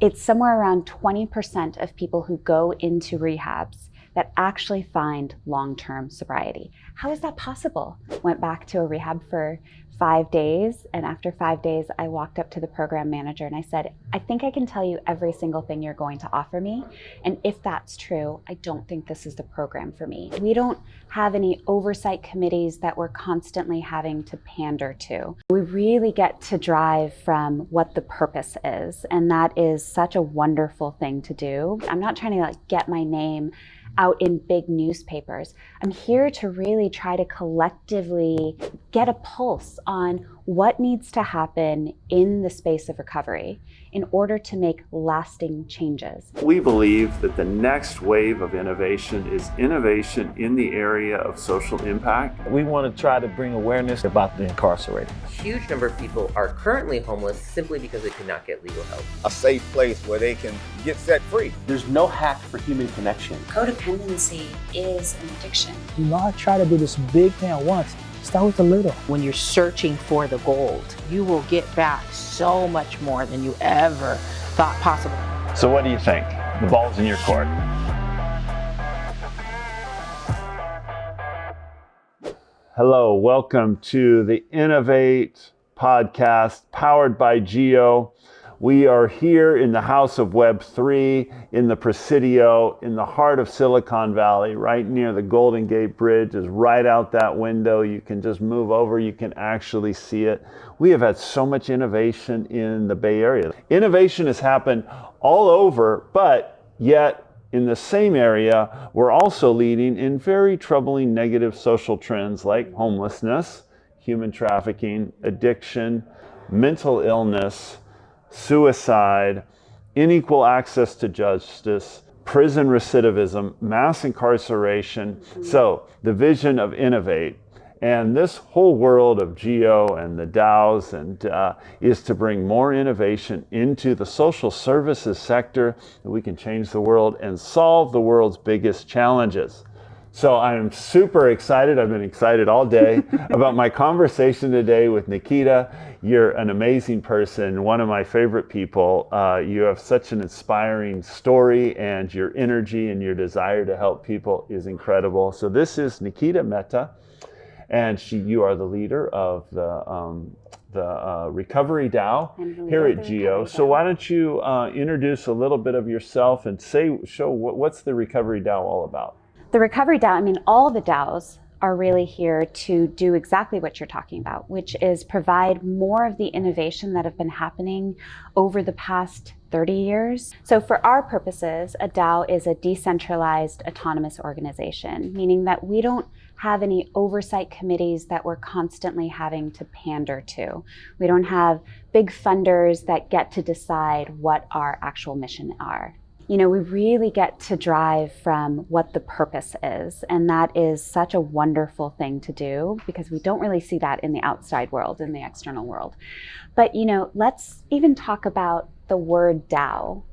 It's somewhere around 20% of people who go into rehabs that actually find long-term sobriety. How is that possible? Went back to a rehab for 5 days, and after 5 days, I walked up to the program manager and I said, I think I can tell you every single thing you're going to offer me, and if that's true, I don't think this is the program for me. We don't have any oversight committees that we're constantly having to pander to. We really get to drive from what the purpose is, and that is such a wonderful thing to do. I'm not trying to get my name out in big newspapers. I'm here to really try to collectively get a pulse on what needs to happen in the space of recovery in order to make lasting changes. We believe that the next wave of innovation is innovation in the area of social impact. We want to try to bring awareness about the incarcerated. A huge number of people are currently homeless simply because they could not get legal help. A safe place where they can get set free. There's no hack for human connection. Codependency is an addiction. Do not try to do this big thing at once. Start with a little. When you're searching for the gold, you will get back so much more than you ever thought possible. So what do you think? The ball's in your court. Hello, welcome to the Innovate podcast powered by Geo. We are here in the house of Web3, in the Presidio, in the heart of Silicon Valley, right near the Golden Gate Bridge, is right out that window. You can just move over, you can actually see it. We have had so much innovation in the Bay Area. Innovation has happened all over, but yet in the same area, we're also leading in very troubling negative social trends like homelessness, human trafficking, addiction, mental illness, suicide, unequal access to justice, prison recidivism, mass incarceration. So the vision of Innovate and this whole world of Geo and the DAOs is to bring more innovation into the social services sector that we can change the world and solve the world's biggest challenges. So I'm super excited. I've been excited all day about my conversation today with Nikita. You're an amazing person, one of my favorite people. You have such an inspiring story, and your energy and your desire to help people is incredible. So this is Nikita Mehta, and you are the leader of the Recovery DAO here at Geo. So why don't you introduce a little bit of yourself and show what's the Recovery DAO all about? The Recovery DAO, all the DAOs are really here to do exactly what you're talking about, which is provide more of the innovation that have been happening over the past 30 years. So for our purposes, a DAO is a decentralized autonomous organization, meaning that we don't have any oversight committees that we're constantly having to pander to. We don't have big funders that get to decide what our actual mission are. We really get to drive from what the purpose is, and that is such a wonderful thing to do because we don't really see that in the outside world, in the external world. But, let's even talk about the word DAO.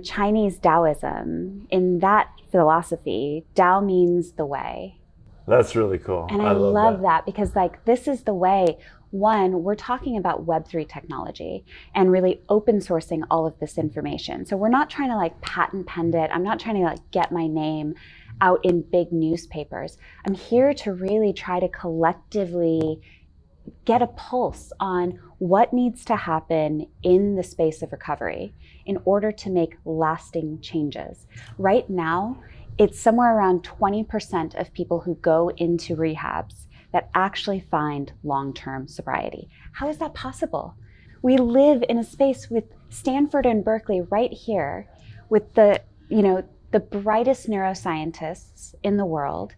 Chinese Taoism, in that philosophy, DAO means the way. That's really cool. And I love that because this is the way. One, we're talking about Web3 technology and really open sourcing all of this information. So we're not trying to patent pen it. I'm not trying to get my name out in big newspapers. I'm here to really try to collectively get a pulse on what needs to happen in the space of recovery in order to make lasting changes. Right now, it's somewhere around 20% of people who go into rehabs that actually find long-term sobriety. How is that possible? We live in a space with Stanford and Berkeley right here with the brightest neuroscientists in the world,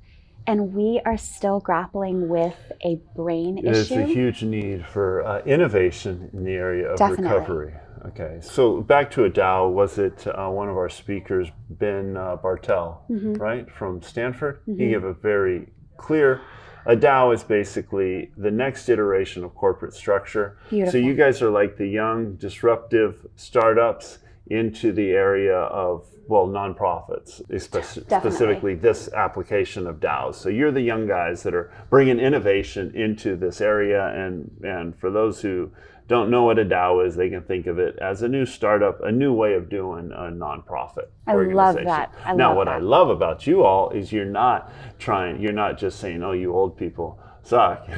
and we are still grappling with a brain issue. There's a huge need for innovation in the area of Definitely. recovery. Okay, so back to a DAO, was it one of our speakers, Ben Bartel, right, from Stanford? He gave a very clear, a DAO is basically the next iteration of corporate structure. Beautiful. So you guys are like the young, disruptive startups into the area of, nonprofits, specifically this application of DAOs. So you're the young guys that are bringing innovation into this area. And for those who don't know what a DAO is, they can think of it as a new startup, a new way of doing a nonprofit organization. Love that. I love about you all is you're not just saying, oh, you old people suck.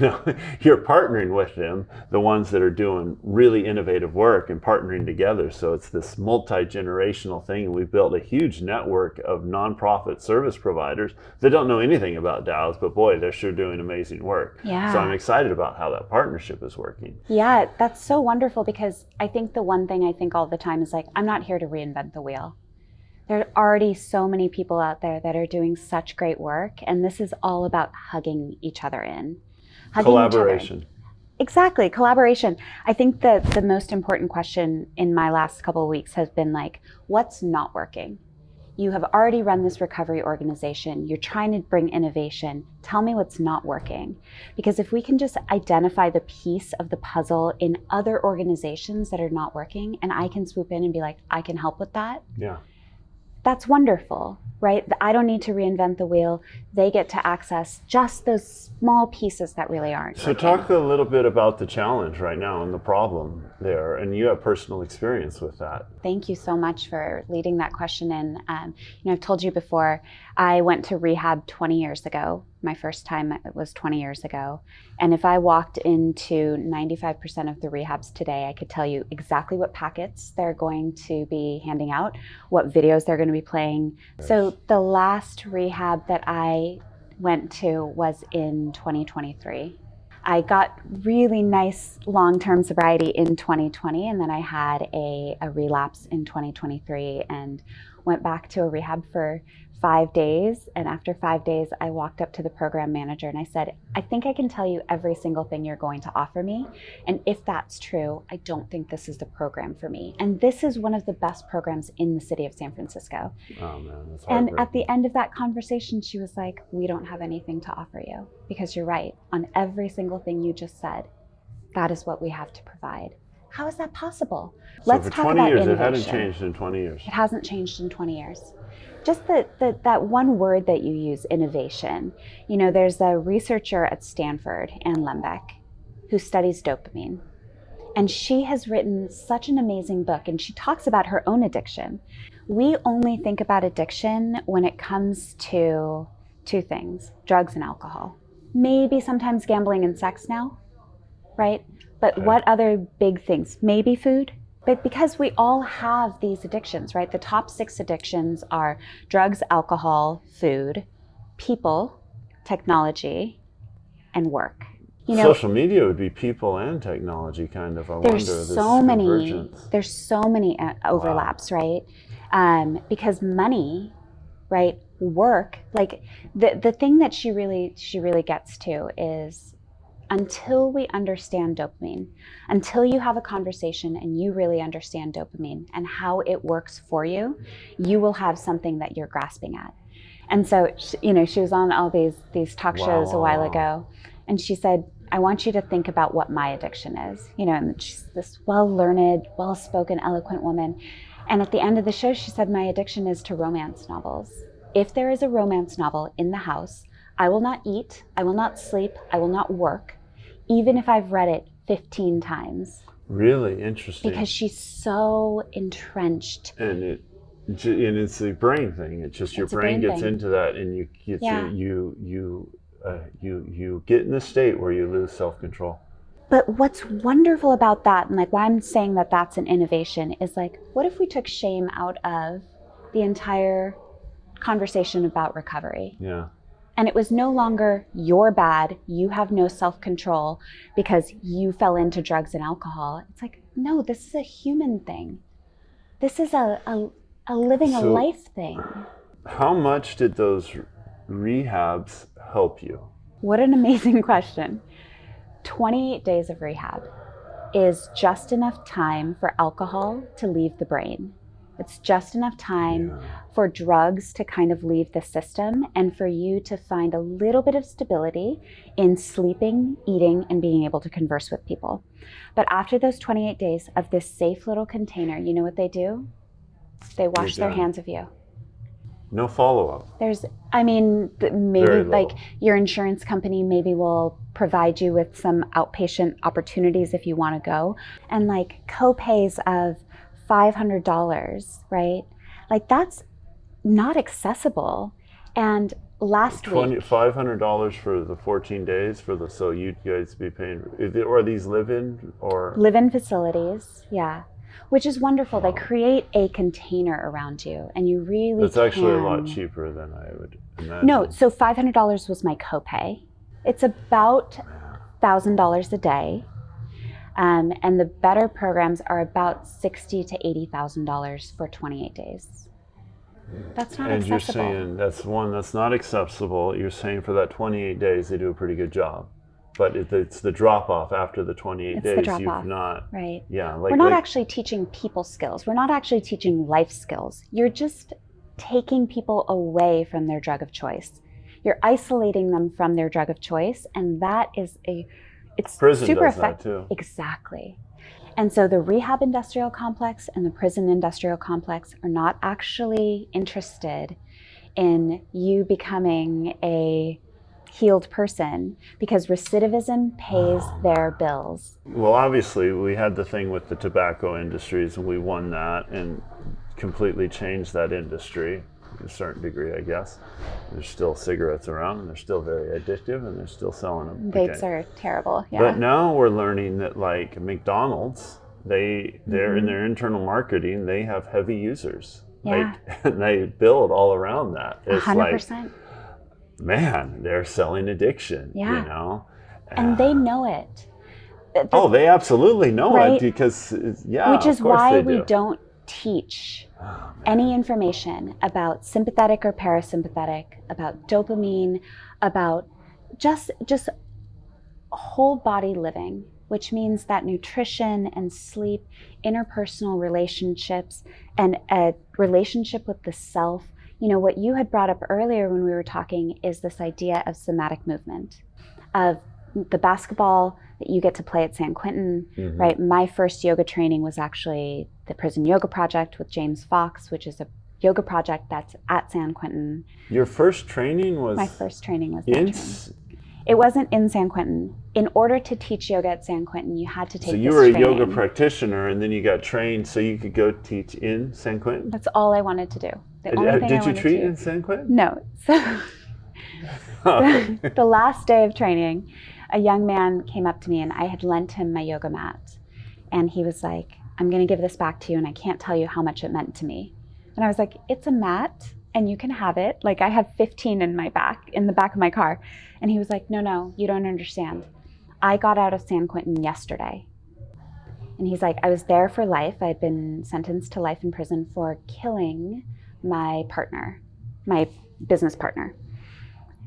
You're partnering with them, the ones that are doing really innovative work, and partnering together. So it's this multi-generational thing. And we've built a huge network of nonprofit service providers that don't know anything about DAOs, but boy, they're sure doing amazing work. Yeah. So I'm excited about how that partnership is working. Yeah, that's so wonderful, because I think the one thing I think all the time is like, I'm not here to reinvent the wheel. There are already so many people out there that are doing such great work, and this is all about hugging each other in. Collaboration. Exactly, collaboration. I think that the most important question in my last couple of weeks has been like, what's not working? You have already run this recovery organization. You're trying to bring innovation. Tell me what's not working. Because if we can just identify the piece of the puzzle in other organizations that are not working, and I can swoop in and be like, I can help with that. Yeah. That's wonderful, right? I don't need to reinvent the wheel. They get to access just those small pieces that really aren't. So talk a little bit about the challenge right now and the problem there, and you have personal experience with that. Thank you so much for leading that question in. I've told you before, I went to rehab 20 years ago. My first time was 20 years ago. And if I walked into 95% of the rehabs today, I could tell you exactly what packets they're going to be handing out, what videos they're going to be playing. So the last rehab that I went to was in 2023. I got really nice long-term sobriety in 2020, and then I had a relapse in 2023 and went back to a rehab for 5 days. And after 5 days, I walked up to the program manager and I said, I think I can tell you every single thing you're going to offer me. And if that's true, I don't think this is the program for me. And this is one of the best programs in the city of San Francisco. Oh man, that's And at the end of that conversation, she was like, we don't have anything to offer you, because you're right. On every single thing you just said, that is what we have to provide. How is that possible? So Let's for talk 20 about years, innovation. it hadn't changed in 20 years. It hasn't changed in 20 years. Just that one word that you use, innovation. There's a researcher at Stanford, Ann Lembeck, who studies dopamine. And she has written such an amazing book, and she talks about her own addiction. We only think about addiction when it comes to two things, drugs and alcohol. Maybe sometimes gambling and sex now, right? But what other big things? Maybe food. But because we all have these addictions, right? The top 6 addictions are drugs, alcohol, food, people, technology, and work. Social media would be people and technology, kind of. There's so many overlaps, right? Because money, right? Work, like the thing that she really gets to is, until we understand dopamine, until you have a conversation and you really understand dopamine and how it works for you, you will have something that you're grasping at. And so, she was on all these talk shows a while ago, and she said, I want you to think about what my addiction is. And she's this well-learned, well-spoken, eloquent woman. And at the end of the show, she said, my addiction is to romance novels. If there is a romance novel in the house, I will not eat, I will not sleep, I will not work, even if I've read it 15 times. Really interesting. Because she's so entrenched. And it's a brain thing. It's just your brain gets into that, and you get in a state where you lose self-control. But what's wonderful about that, and like why I'm saying that that's an innovation, is like, what if we took shame out of the entire conversation about recovery? Yeah. And it was no longer you're bad, you have no self-control because you fell into drugs and alcohol. It's like, no, this is a human thing. This is a living a life thing. How much did those rehabs help you? What an amazing question. 28 days of rehab is just enough time for alcohol to leave the brain. It's just enough time for drugs to kind of leave the system and for you to find a little bit of stability in sleeping, eating, and being able to converse with people. But after those 28 days of this safe little container, you know what they do? They wash their hands of you. No follow-up. Maybe Very like little. your insurance company maybe will provide you with some outpatient opportunities if you want to go. And like co-pays of $500, right? Like that's not accessible. And last week, $500 for the 14 days so you guys be paying, or are these live-in or? Live-in facilities, yeah. Which is wonderful. They create a container around you and you really It's actually a lot cheaper than I would imagine. No, so $500 was my copay. It's about $1,000 a day. And the better programs are about $60,000 to $80,000 for 28 days. That's not and accessible. You're saying that's not accessible. You're saying for that 28 days they do a pretty good job. But it's the drop-off after the 28 days. The drop-off, you've not, right? Yeah, we're not actually teaching people skills. We're not actually teaching life skills. You're just taking people away from their drug of choice. You're isolating them from their drug of choice, and that is it's prison super does effective. That too. Exactly. And so the rehab industrial complex and the prison industrial complex are not actually interested in you becoming a healed person, because recidivism pays their bills. Well, obviously we had the thing with the tobacco industries and we won that and completely changed that industry to a certain degree, I guess. There's still cigarettes around and they're still very addictive and they're still selling them. Vapes are terrible, yeah. But now we're learning that like McDonald's, they're in their internal marketing, they have heavy users. Yeah. And they build all around that. It's 100%. like, man, they're selling addiction, yeah. You know? And they know it. They absolutely know right? it because, yeah, which is of course why they do. we don't teach any information about sympathetic or parasympathetic, about dopamine, about just whole body living, which means that nutrition and sleep, interpersonal relationships, and a relationship with the self. You know, what you had brought up earlier when we were talking is this idea of somatic movement, of the basketball that you get to play at San Quentin, right? My first yoga training was actually the Prison Yoga Project with James Fox, which is a yoga project that's at San Quentin. Your first training was? My first training was that training. It wasn't in San Quentin. In order to teach yoga at San Quentin, you had to take this training. So you were a yoga practitioner and then you got trained so you could go teach in San Quentin? That's all I wanted to do. The only thing Did you treat in San Quentin? No. So the last day of training, a young man came up to me and I had lent him my yoga mat. And he was like, I'm going to give this back to you and I can't tell you how much it meant to me. And I was like, it's a mat and you can have it. Like I have 15 in the back of my car. And he was like, no, you don't understand. I got out of San Quentin yesterday. And he's like, I was there for life. I had been sentenced to life in prison for killing my partner, my business partner.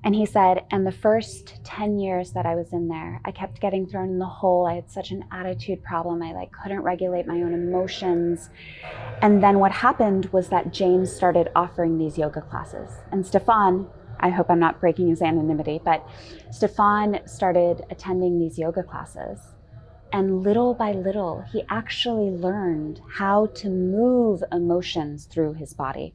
And he said, and the first 10 years that I was in there, I kept getting thrown in the hole. I had such an attitude problem. I couldn't regulate my own emotions. And then what happened was that James started offering these yoga classes. And Stefan, I hope I'm not breaking his anonymity, but Stefan started attending these yoga classes. And little by little, he actually learned how to move emotions through his body,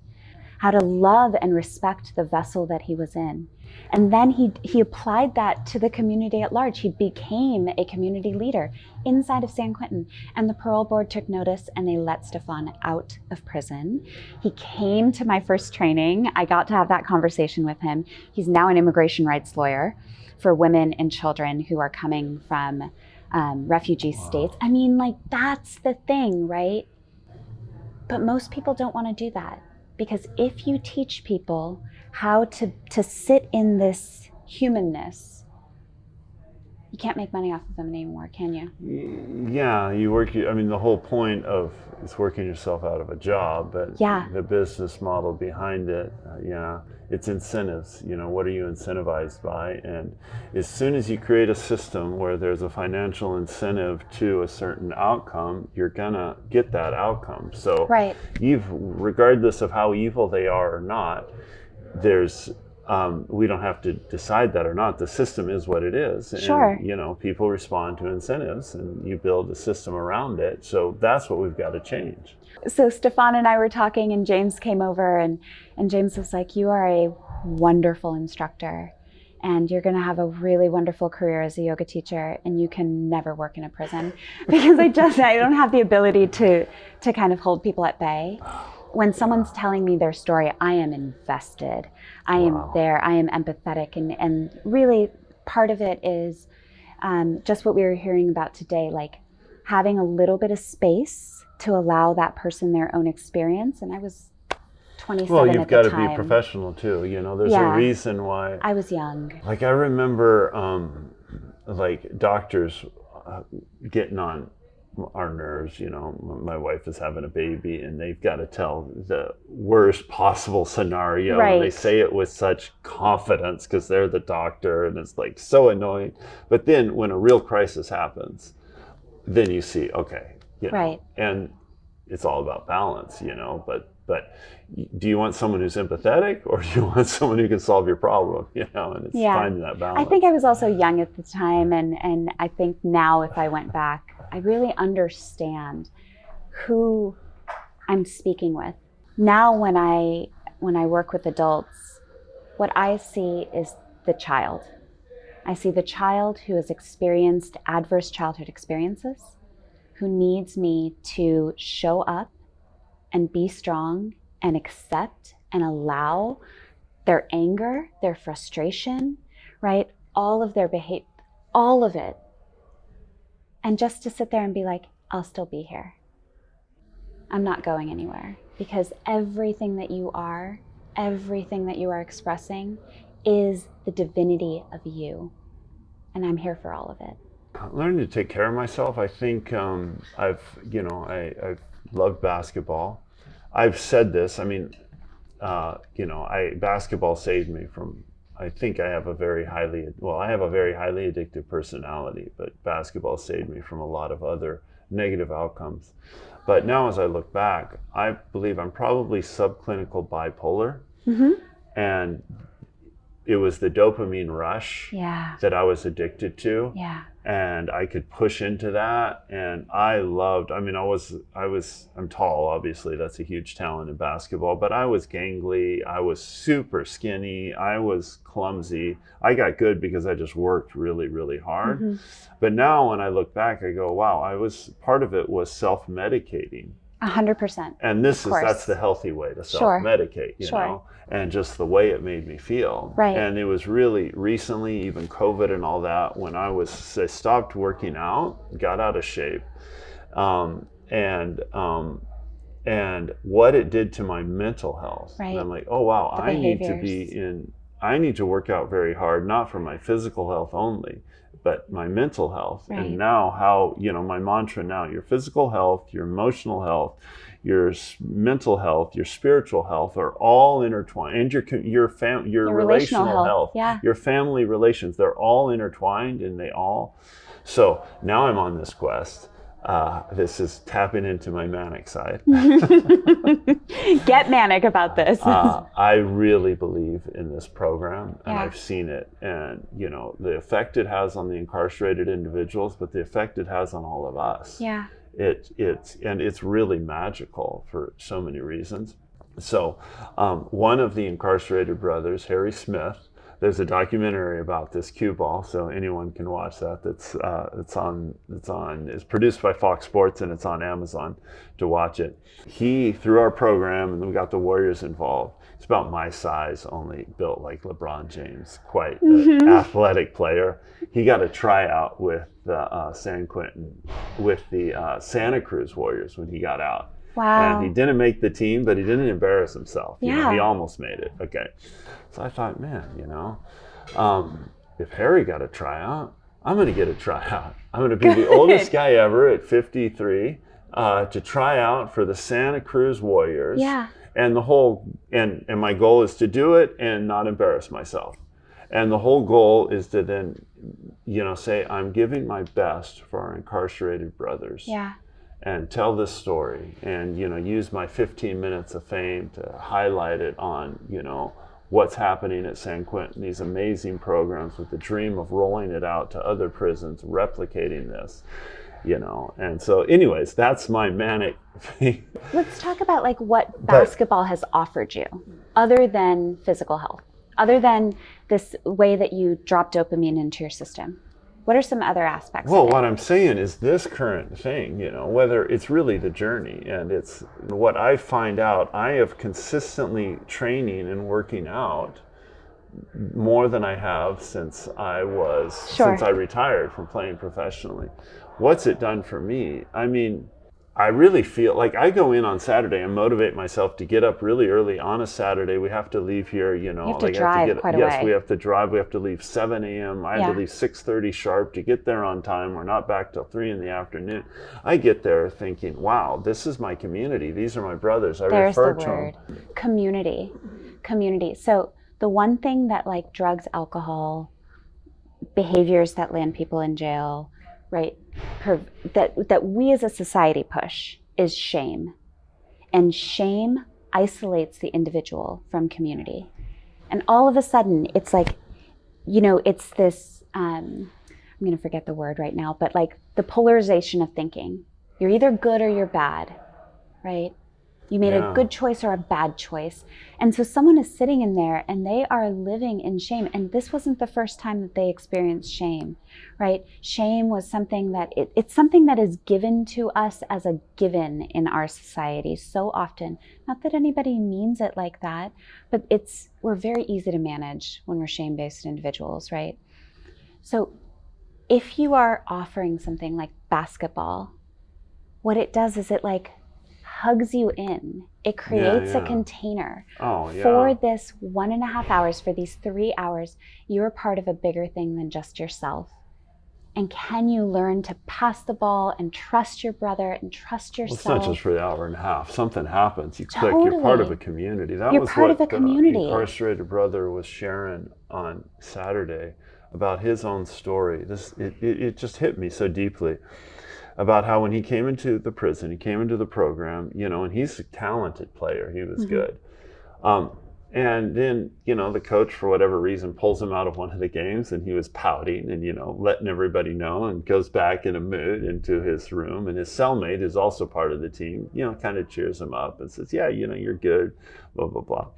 how to love and respect the vessel that he was in. And then he applied that to the community at large. He became a community leader inside of San Quentin. And the parole board took notice and they let Stefan out of prison. He came to my first training. I got to have that conversation with him. He's now an immigration rights lawyer for women and children who are coming from refugee states. I mean, that's the thing, right? But most people don't want to do that. Because if you teach people how to sit in this humanness, you can't make money off of them anymore, can you? Yeah, the whole point of is working yourself out of a job, but the business model behind it, it's incentives. What are you incentivized by? And as soon as you create a system where there's a financial incentive to a certain outcome, you're gonna get that outcome. So regardless of how evil they are or not, there's we don't have to decide that or not. The system is what it is. And, people respond to incentives and you build a system around it. So that's what we've got to change. So Stefan and I were talking, and James came over, and James was like, you are a wonderful instructor, and you're going to have a really wonderful career as a yoga teacher, and you can never work in a prison because I don't have the ability to kind of hold people at bay. When someone's telling me their story, I am invested. I am there. I am empathetic, and really part of it is just what we were hearing about today, like having a little bit of space to allow that person their own experience. And I was 27 Well, you've at got the to time. be professional too. You know, there's Yeah. a reason why. I was young. Like I remember, like doctors getting on our nerves. You know, my wife is having a baby, and they've got to tell the worst possible scenario. Right. And they say it with such confidence because they're the doctor, and it's like so annoying. But then when a real crisis happens, then you see, okay, you know, Right. and it's all about balance, you know. But do you want someone who's empathetic, or do you want someone who can solve your problem? You know, and it's finding that balance. I think I was also young at the time, and I think now if I went back, I really understand who I'm speaking with. Now when I work with adults, what I see is the child. I see the child who has experienced adverse childhood experiences, who needs me to show up and be strong and accept and allow their anger, their frustration, right? All of their behavior, all of it. And just to sit there and be like, I'll still be here. I'm not going anywhere, because everything that you are expressing is the divinity of you. And I'm here for all of it. Learning to take care of myself. I think I've loved basketball. I've said this. I mean, basketball saved me from. I think I have a very highly addictive personality, but basketball saved me from a lot of other negative outcomes. But now, as I look back, I believe I'm probably subclinical bipolar, and it was the dopamine rush that I was addicted to. Yeah. And I could push into that, and I'm tall, obviously, that's a huge talent in basketball, but I was gangly, I was super skinny, I was clumsy. I got good because I just worked really, really hard. But now when I look back, I go, wow, part of it was self-medicating. 100%. And that's the healthy way to self-medicate, you know, and just the way it made me feel. Right. And it was really recently, even COVID and all that, when I stopped working out, got out of shape, and what it did to my mental health. Right. And I'm like, oh wow, The I need to work out very hard, not for my physical health only, but my mental health. Right. And now my mantra now, your physical health, your emotional health, your mental health, your spiritual health are all intertwined, and your relational health, your family relations, they're all intertwined, and so now I'm on this quest. This is tapping into my manic side. Get manic about this. I really believe in this program, and Yeah. I've seen it, and the effect it has on the incarcerated individuals, but the effect it has on all of us. Yeah. It's really magical for so many reasons. So one of the incarcerated brothers, Harry Smith, there's a documentary about this cue ball, so anyone can watch that. It's produced by Fox Sports, and it's on Amazon to watch it. He, through our program, and then we got the Warriors involved. It's about my size, only built like LeBron James, quite an athletic player. He got a tryout with the Santa Cruz Warriors when he got out. Wow. And he didn't make the team, but he didn't embarrass himself. You know, Yeah. he almost made it. Okay. So I thought, man, if Harry got a tryout, I'm going to get a tryout. I'm going to be the oldest guy ever at 53 to try out for the Santa Cruz Warriors. Yeah. And and my goal is to do it and not embarrass myself. And the whole goal is to then, say, I'm giving my best for our incarcerated brothers. Yeah. And tell this story, and use my 15 minutes of fame to highlight it on what's happening at San Quentin, these amazing programs with the dream of rolling it out to other prisons, replicating this. And so anyways, that's my manic thing. Let's talk about like what basketball has offered you other than physical health, other than this way that you drop dopamine into your system. What are some other aspects Well, of it? what I'm saying is this current thing, whether it's really the journey, and it's what I find out, I have consistently training and working out more than I have since I retired from playing professionally. What's it done for me? I mean, I really feel like I go in on Saturday and motivate myself to get up really early on a Saturday. We have to leave here, You have to drive quite a way. Yes, we have to drive. We have to leave 7 a.m. I have to leave 6:30 sharp to get there on time. We're not back till 3 in the afternoon. I get there thinking, wow, this is my community. These are my brothers. There's the word. Community. So the one thing that like drugs, alcohol, behaviors that land people in jail, right, that we as a society push is shame. And shame isolates the individual from community. And all of a sudden, it's like, it's this, I'm going to forget the word right now, but like the polarization of thinking. You're either good or you're bad, right? You made a good choice or a bad choice. And so someone is sitting in there and they are living in shame. And this wasn't the first time that they experienced shame, right? Shame was something that it's something that is given to us as a given in our society so often. Not that anybody means it like that, but we're very easy to manage when we're shame-based individuals, right? So if you are offering something like basketball, what it does is it like hugs you in. It creates a container for this 1.5 hours, for these 3 hours. You're part of a bigger thing than just yourself. And can you learn to pass the ball and trust your brother and trust yourself? Well, it's not just for the hour and a half. Something happens. You click. You're part of a community. You're part of a community. The incarcerated brother was sharing on Saturday about his own story. It just hit me so deeply. About how when he came into the prison, he came into the program, and he's a talented player. He was good. And then, the coach, for whatever reason, pulls him out of one of the games, and he was pouting and, letting everybody know, and goes back in a mood into his room. And his cellmate, who's also part of the team, kind of cheers him up and says, yeah, you're good, blah, blah, blah.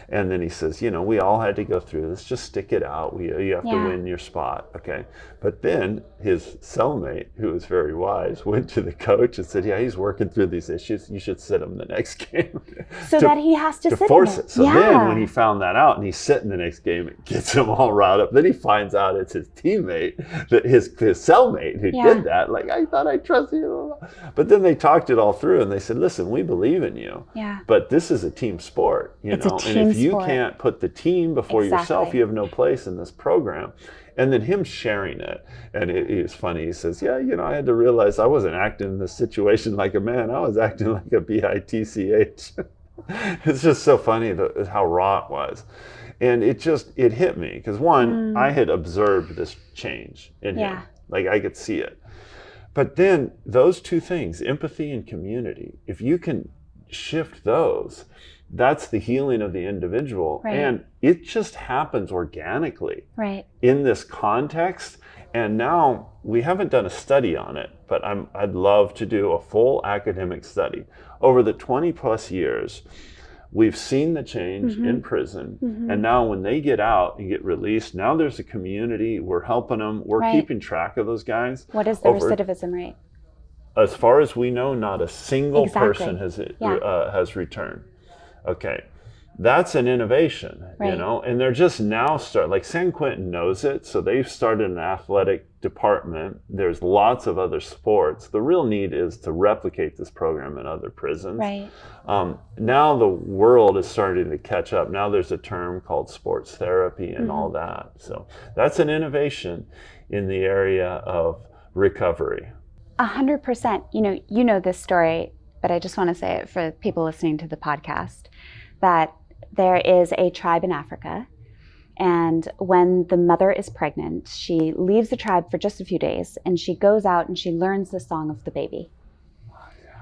And then he says, we all had to go through this. Just stick it out. You have to win your spot. Okay. But then his cellmate, who was very wise, went to the coach and said, yeah, he's working through these issues. You should sit him the next game. So that he has to sit force it. So then when he Yeah. found that out and he's sitting the next game, it gets him all riled up. Then he finds out it's his teammate, that his cellmate who did that. Like, I thought I trusted you. But then they talked it all through and they said, listen, we believe in you. Yeah. But this is a team sport, It's a and team if you sport. can't put the team before yourself, Exactly. you have no place in this program. And then him sharing it, and it was funny. He says, yeah, I had to realize I wasn't acting in this situation like a man. I was acting like a bitch. It's just so funny how raw it was. And it hit me because one, I had observed this change in him. Like I could see it. But then those two things, empathy and community, if you can shift those, that's the healing of the individual. Right. And it just happens organically Right. in this context. And now we haven't done a study on it, but I'd love to do a full academic study. Over the 20 plus years, we've seen the change in prison. And now when they get out and get released, now there's a community. We're helping them. We're keeping track of those guys. What is the recidivism rate? As far as we know, not a single Exactly. person has returned. Okay. That's an innovation, Right. and they're just now like San Quentin knows it. So they've started an athletic department. There's lots of other sports. The real need is to replicate this program in other prisons. Right. Now the world is starting to catch up. Now there's a term called sports therapy and all that. So that's an innovation in the area of recovery. 100%. You know this story, but I just want to say it for people listening to the podcast, that there is a tribe in Africa, and when the mother is pregnant, she leaves the tribe for just a few days, and she goes out and she learns the song of the baby.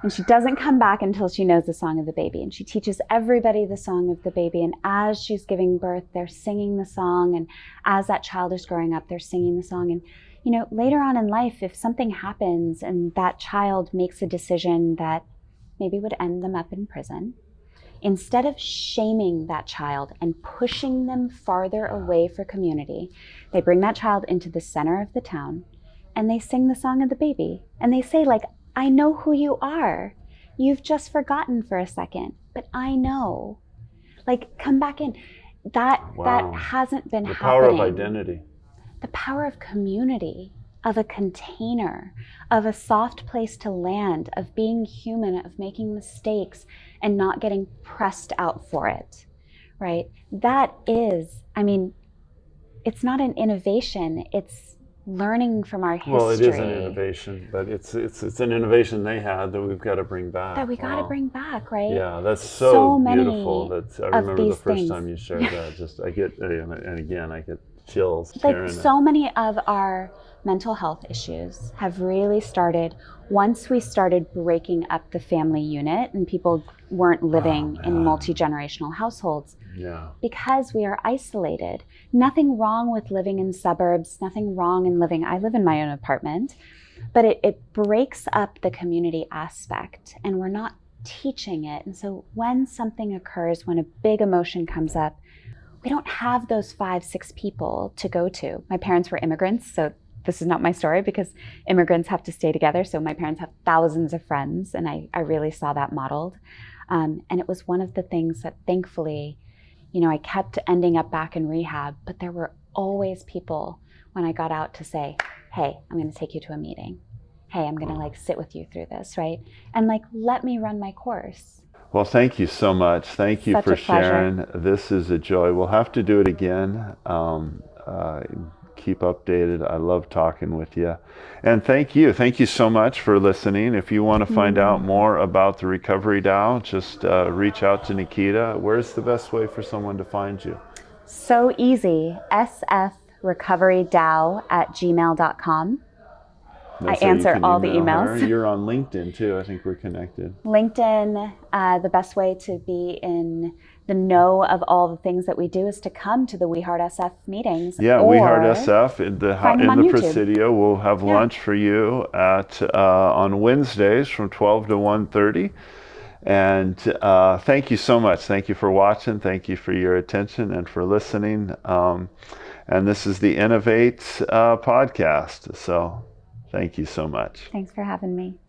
And she doesn't come back until she knows the song of the baby. And she teaches everybody the song of the baby. And as she's giving birth, they're singing the song. And as that child is growing up, they're singing the song. And You know, later on in life, if something happens and that child makes a decision that maybe would end them up in prison, instead of shaming that child and pushing them farther away for community, they bring that child into the center of the town and they sing the song of the baby. And they say, like, I know who you are. You've just forgotten for a second, but I know. Like, come back in. That hasn't been happening. The power of identity. The power of community, of a container, of a soft place to land, of being human, of making mistakes and not getting pressed out for it, right? That is, I mean, it's not an innovation, it's learning from our history. Well, it is an innovation, but it's an innovation they had that we've got to bring back. That we got to bring back, right? Yeah, that's so beautiful. That's, I remember the first time you shared that. Just I get, and again, I get chills. Like so many of our mental health issues have really started once we started breaking up the family unit and people weren't living in multi-generational households. Yeah. Because we are isolated. Nothing wrong with living in suburbs, nothing wrong in living, I live in my own apartment, but it breaks up the community aspect and we're not teaching it. And so when something occurs, when a big emotion comes up, we don't have those 5-6 people to go to. My parents were immigrants, so this is not my story because immigrants have to stay together. So my parents have thousands of friends and I really saw that modeled. And it was one of the things that thankfully, you know, I kept ending up back in rehab, but there were always people when I got out to say, hey, I'm gonna take you to a meeting. Hey, I'm gonna like sit with you through this, right? And like, let me run my course. Well, thank you so much. Thank you for sharing. Pleasure. This is a joy. We'll have to do it again. Keep updated. I love talking with you. And thank you. Thank you so much for listening. If you want to find out more about the Recovery DAO, just reach out to Nikita. Where's the best way for someone to find you? So easy. sfrecoverydao@gmail.com. I answer all the emails. You're on LinkedIn too. I think we're connected. LinkedIn, the best way to be in the know of all the things that we do is to come to the We Heart SF meetings. Yeah, We Heart SF in the Presidio. We'll have lunch for you at on Wednesdays from 12 to 1:30. And thank you so much. Thank you for watching. Thank you for your attention and for listening. And this is the Innovate podcast. So thank you so much. Thanks for having me.